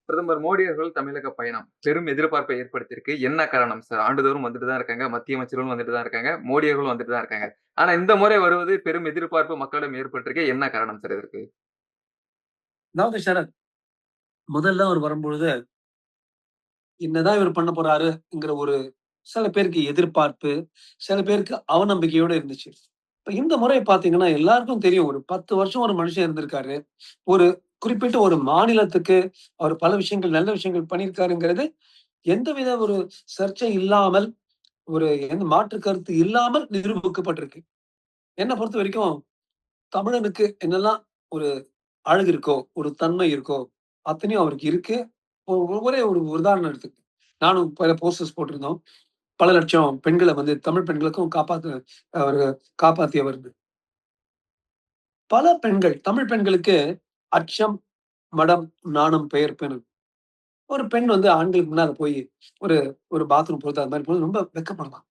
பிரதமர் மோடி அவர்கள் தமிழக பயணம் பெரும் எதிர்பார்ப்பை ஏற்படுத்தியிருக்கு. என்ன காரணம் சார்? ஆண்டுதோறும் வந்துட்டு தான் இருக்காங்க. மத்திய அமைச்சர்களும் வந்துட்டு தான் இருக்காங்க. மோடி அவர்களும் வந்துட்டு தான் இருக்காங்க. ஆனா இந்த முறை வருவது பெரும் எதிர்பார்ப்பு மக்களிடம் ஏற்பட்டிருக்கு. என்ன காரணம் சார் இதற்கு? அதாவது சரத், முதல்ல அவர் வரும்பொழுது, என்னதான் இவர் பண்ண போறாருங்கிற ஒரு சில பேருக்கு எதிர்பார்ப்பு, சில பேருக்கு அவநம்பிக்கையோட இருந்துச்சு. இப்ப இந்த முறை பார்த்தீங்கன்னா, எல்லாருக்கும் தெரியும். ஒரு 10 வருஷம் ஒரு மனுஷன் இருந்திருக்காரு. ஒரு குறிப்பிட்ட ஒரு மாநிலத்துக்கு அவர் பல விஷயங்கள், நல்ல விஷயங்கள் பண்ணியிருக்காருங்கிறது, எந்தவித ஒரு சர்ச்சை இல்லாமல், ஒரு எந்த மாற்று கருத்து இல்லாமல் நிரூபிக்கப்பட்டிருக்கு. என்ன பொறுத்தவரைக்கும், தமிழனுக்கு என்னெல்லாம் ஒரு அழகு இருக்கோ, ஒரு தன்மை இருக்கோ, அத்தனையும் அவருக்கு இருக்கு. ஒரே ஒரு உதாரணம் எடுத்துக்க. நானும் பல போஸ்டர்ஸ் போட்டிருந்தோம். பல லட்சம் பெண்கள வந்து தமிழ் பெண்களுக்கும் அவரு காப்பாத்தியவர்ன்னு. பல பெண்கள், தமிழ் பெண்களுக்கு அச்சம், மடம், நாணம், பெயர்ப்புன்னு ஒரு பெண் வந்து ஆண்களுக்கு முன்னால போய் ஒரு ஒரு பாத்ரூம் போறது அது மாரி போது ரொம்ப வெட்கப்படலாம்.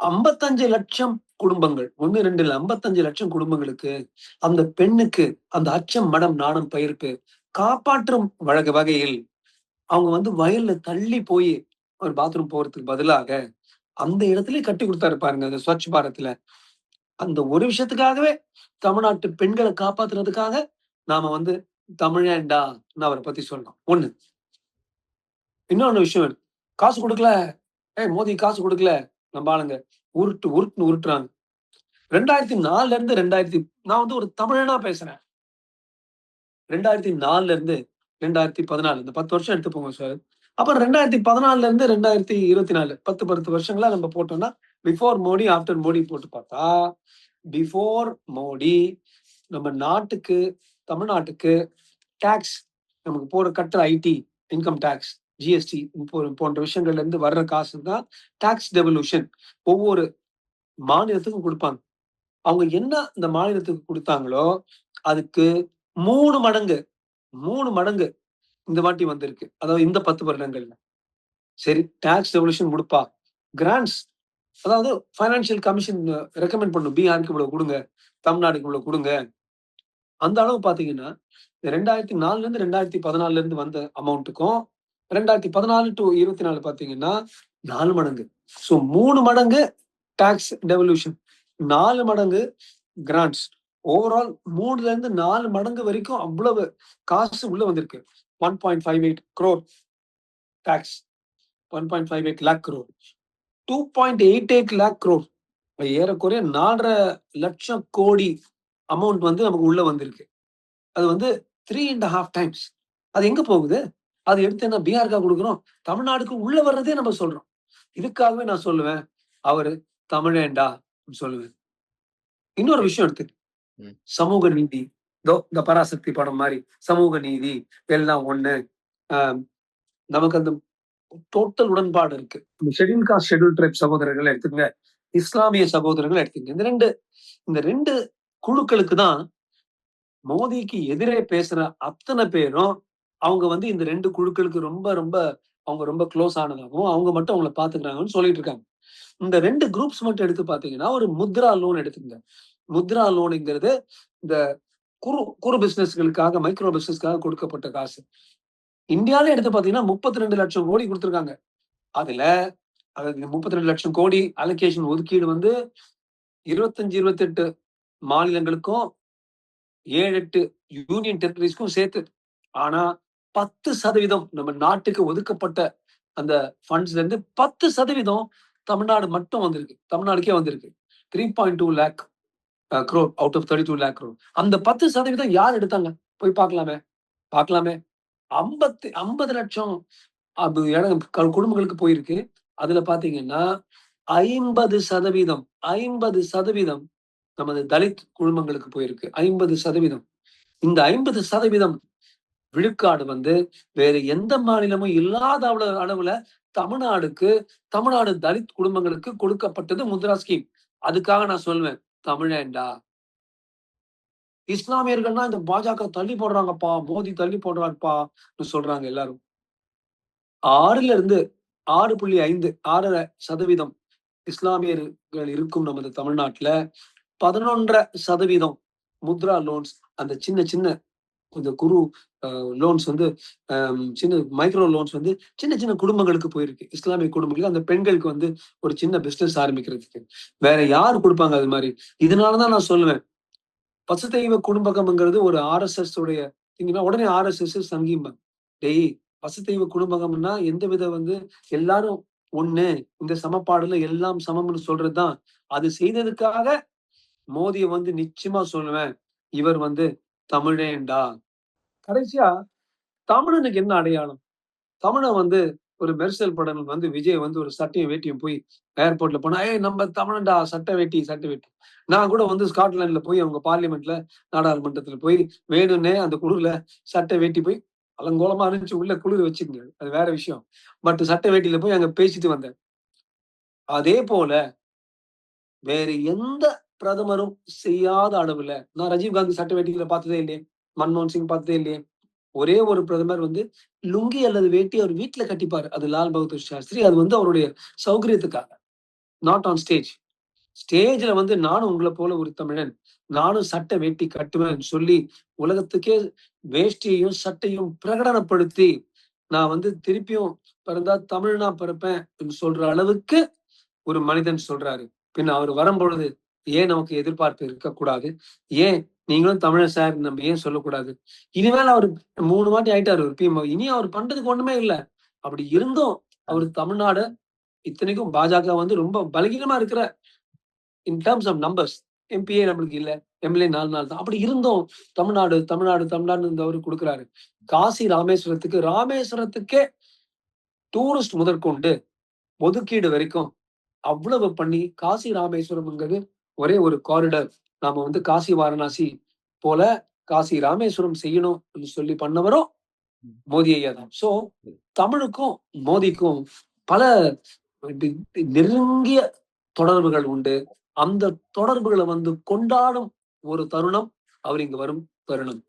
55,00,000 குடும்பங்கள். 1, 2 இல்ல 55,00,000 குடும்பங்களுக்கு அந்த பெண்ணுக்கு அந்த அச்சம், மடம், நாணம், பெயர்ப்பு காப்பாற்றும் வகையில் அவங்க வந்து வயல்ல தள்ளி போய் ஒரு பாத்ரூம் போறதுக்கு பதிலாக, அந்த இடத்திலேயே கட்டி குடுத்தாரு பாருங்க. அந்த ஸ்வச் பாரத்ல. அந்த ஒரு விஷயத்துக்காகவே தமிழ்நாட்டு பெண்கள காப்பாத்துனதுக்காக, நாம வந்து தமிழேன்டான்னு அவர பத்தி சொன்னோம். 1. இன்னொன்னு விஷயம் இருக்கு. காசு குடுக்கல. மோடி காசு குடுக்கல. நம்ப ஆளுங்க. உருட்டுன்னு உருட்டுறாங்க. 2004ல இருந்து 2000 நான் வந்து ஒரு தமிழனா பேசுறேன். 2004ல இருந்து 2014 இந்த 10 வருஷம் எடுத்துக்கோங்க சார். அப்புறம் 2014ல இருந்து 2024 10 வருஷங்களா நம்ம போட்டோம்னா, பிஃபோர் மோடி, ஆஃப்டர் மோடி போட்டு பார்த்தா, பிஃபோர் மோடி நம்ம நாட்டுக்கு, தமிழ்நாட்டுக்கு டாக்ஸ் நமக்கு கட்டுற ஐடி, இன்கம் டாக்ஸ், ஜிஎஸ்டி போன்ற விஷயங்கள்ல இருந்து வர்ற காசு தான் டாக்ஸ் டெவல்யூஷன். ஒவ்வொரு மாநிலத்துக்கும் குடுப்பாங்க. அவங்க என்ன இந்த மாநிலத்துக்கு குடுத்தாங்களோ, அதுக்கு 3 மடங்கு 3 மடங்கு இந்த வாட்டி வந்திருக்கு. அதாவது இந்த 10 வருடங்கள்ல. சரி டாக்ஸ் டெவல்யூஷன் குடுப்பா. கிராண்ட்ஸ் அதாவது பைனான்சியல் கமிஷன் ரெக்கமெண்ட் பண்ணும். பீகாருக்கு இவ்வளவு குடுங்க. தமிழ்நாடுக்கு இவ்வளவு குடுங்க. அந்த அளவு பார்த்தீங்கன்னா, 2004ல இருந்து 2014ல இருந்து வந்த அமௌண்ட்டுக்கும் 2014 டூ 24 பார்த்தீங்கன்னா 4 மடங்கு. சோ 3 மடங்கு டாக்ஸ் டெவல்யூஷன். 4 மடங்கு கிராண்ட்ஸ். ஓவரால் 3ல இருந்து 4 மடங்கு வரைக்கும் அவ்வளவு காசு உள்ள வந்திருக்கு. 1.58 crore tax. 1.58 lakh crore. 2.88 lakh crore. ஏறக்குறைய 4,50,000 லட்சம் கோடி அமௌண்ட் வந்து நமக்கு உள்ள வந்திருக்கு. அது வந்து 3 1/2 டைம்ஸ். அது எங்க போகுது? அது எடுத்து என்ன பீகாருக்கா குடுக்குறோம்? தமிழ்நாடுக்கு உள்ள வர்றதே நம்ம சொல்றோம். இதுக்காகவே நான் சொல்லுவேன், அவரு தமிழேன்டா சொல்லுவேன். இன்னொரு விஷயம் எடுத்து ம். சமூக நீதி. இதோ இந்த பராசக்தி படம் மாரி சமூக நீதி எல்லாம் ஒண்ணு. அ நமக்கு அந்த டோட்டல் உடன்பாடு இருக்கு. ஷெட்யூல் காஸ்ட், ஷெட்யூல் ட்ரைப் சகோதரர்கள் எடுத்துக்கங்க. இஸ்லாமிய சகோதரர்கள் எடுத்துக்கங்க. இந்த 2 குழுக்களுக்கு தான் மோடிக்கு எதிரே பேசுற அத்தன பேரும், அவங்க வந்து இந்த 2 குழுக்களுக்கு ரொம்ப, ரொம்ப அவங்க ரொம்ப குளோஸ் ஆனதாகவும், அவங்க மட்டும் அவங்கள பார்த்துக்கிறாங்கன்னு சொல்லிட்டு இருக்காங்க. இந்த 2 குரூப்ஸ் மட்டும் எடுத்து பார்த்தீங்கன்னா, ஒரு முத்ரா லோன் எடுத்துக்கங்க. முத்ரா லோன்ங்கிறது இந்த குறு குறு பிசினஸ்களுக்காக, மைக்ரோ பிசினஸ்க்காக கொடுக்கப்பட்ட காசு. இந்தியால எடுத்து பார்த்தீங்கன்னா, 32,00,000 கோடி குடுத்துருக்காங்க. அதுல அதாவது 32,00,000 கோடி அலோகேஷன் ஒதுக்கீடு வந்து 25, 28 மாநிலங்களுக்கும் 7, 8 யூனியன் டெரிட்டரீஸ்க்கும் சேர்த்து. ஆனா 10% நம்ம நாட்டுக்கு ஒதுக்கப்பட்ட அந்த ஃபண்ட்ஸ்ல இருந்து 10% தமிழ்நாடு மட்டும் வந்திருக்கு. தமிழ்நாடுக்கே வந்திருக்கு. 3.2 lakh crore out of 32 lakh crore. அந்த 10% யார் எடுத்தாங்க? போய் பார்க்கலாமே! பார்க்கலாமே! 50 லட்சம் அது குடும்பங்களுக்கு போயிருக்கு. அதுல பார்த்தீங்கன்னா 50% 50% நமது தலித் குடும்பங்களுக்கு போயிருக்கு. 50%. இந்த 50% விழுக்காடு வந்து வேறு எந்த மாநிலமும் இல்லாத அளவுல தமிழ்நாடுக்கு, தமிழ்நாடு தலித் குடும்பங்களுக்கு கொடுக்கப்பட்டது முத்ரா ஸ்கீம். அதுக்காக நான் சொல்லுவேன், தமிழேன்டா. இஸ்லாமியர்கள்னா இந்த பாஜக தள்ளி போடுறாங்கப்பா, மோடி தள்ளி போடுறாருப்பான்னு சொல்றாங்க எல்லாரும். 6ல இருந்து 6.5 6.5% இஸ்லாமியர்கள் இருக்கும் நமது தமிழ்நாட்டுல 11.5% முத்ரா லோன்ஸ் அந்த சின்ன சின்ன இந்த குறு லோன்ஸ் வந்து சின்ன மைக்ரோ லோன்ஸ் வந்து சின்ன சின்ன குடும்பங்களுக்கு போயிருக்கு. இஸ்லாமிய குடும்பங்களுக்கு அந்த பெண்களுக்கு வந்து ஒரு சின்ன பிசினஸ் ஆரம்பிக்கிறதுக்கு. வேற யாரு குடுப்பாங்க அது மாரி? இதனாலதான் நான் சொல்லுவேன். பசுதெய்வ குடும்பகம்ங்கிறது ஒரு ஆர்எஸ்எஸ் உடைய திங்கினா உடனே ஆர்எஸ்எஸ் சங்கிம்பாங்க. டேய் பசுதெய்வ குடும்பகம்னா எந்த வித வந்து எல்லாரும் ஒண்ணு, இந்த சமன்பாடுல எல்லாம் சமம்னு சொல்றதுதான். அது செய்ததுக்காக மோடிய வந்து நிச்சயமா சொல்லுவேன். இவர் வந்து தமிழேன்டா. கடைசியா தமிழனுக்கு என்ன அடையாளம்? தமிழன் வந்து ஒரு மெர்சல் படம் வந்து விஜய் வந்து ஒரு சட்டையும் வேட்டியும் போய் ஏர்போர்ட்ல போனா, "ஏய் நம்ம தமிழன்டா சட்டை வேட்டி, சட்டை வேட்டி." நான் கூட வந்து ஸ்காட்லாண்ட்ல போய் அவங்க பார்லிமென்ட்ல, நாடாளுமன்றத்துல போய் வேணும்னே அந்த குளுர்ல சட்டை வேட்டி போய் அலங்கோலமா இருந்துச்சு. உள்ள குளிர் வச்சுக்கங்க. அது வேற விஷயம். பட் சட்டை வேட்டியில போய் அங்க பேசிட்டு வந்தேன். அதே போல வேறு எந்த பிரதமரும் செய்யாத அளவுல நான் ராஜீவ் காந்தி சட்டை வேட்டியில பார்த்ததே இல்லையே! மன்மோகன் சிங் பார்த்ததே இல்லையே! ஒரே ஒரு பிரதமர் வந்து லுங்கி அல்லது வேட்டி அவர் வீட்ல கட்டிப்பாரு. அது லால் பகதூர் சாஸ்திரி. அது வந்து அவருடைய சௌகரியத்துக்காக. Not on stage. ஸ்டேஜ்ல வந்து நானும் உங்கள போல ஒரு தமிழன். நானும் சட்டை வேட்டி கட்டுவேன்னு சொல்லி உலகத்துக்கே வேஷ்டியையும், சட்டையும் பிரகடனப்படுத்தி, நான் வந்து திருப்பியும் பிறந்தா தமிழனா பிறப்பேன் சொல்ற அளவுக்கு ஒரு மனிதன் சொல்றாரு. பின்ன அவரு வரும்பொழுது, ஏன் நமக்கு எதிர்பார்ப்பு இருக்கக்கூடாது? ஏன் நீங்களும் தமிழன் சார் நம்ம ஏன் சொல்லக்கூடாது? இனிமேல் அவரு 3 வாட்டி ஆயிட்டாரு ஒரு பிஎம். இனி அவர் பண்றதுக்கு ஒண்ணுமே இல்ல. அப்படி இருந்தும் அவரு தமிழ்நாட இத்தனைக்கும் பாஜக வந்து ரொம்ப பலகீனமா இருக்கிற இன் டெர்ம்ஸ் ஆஃப் நம்பர்ஸ். எம்பியே நம்மளுக்கு இல்ல. எம்எல்ஏ 4 தான். அப்படி இருந்தும் தமிழ்நாடு, தமிழ்நாடு, தமிழ்நாடுன்னு இந்த அவரு குடுக்குறாரு. காசி ராமேஸ்வரத்துக்கே டூரிஸ்ட் முதற்கொண்டு ஒதுக்கீடு வரைக்கும் அவ்வளவு பண்ணி காசி ராமேஸ்வரம்ங்கிறது ஒரே ஒரு காரிடார். நாம வந்து காசி வாரணாசி போல காசி ராமேஸ்வரம் செய்யணும்னு சொல்லி பண்ணவரும் மோடி ஐயா தான். சோ தமிழுக்கும் மோடிக்கும் பல நெருங்கிய தொடர்புகள் உண்டு. அந்த தொடர்புகளை வந்து கொண்டாடும் ஒரு தருணம் அவர் இங்கு வரும் தருணம்.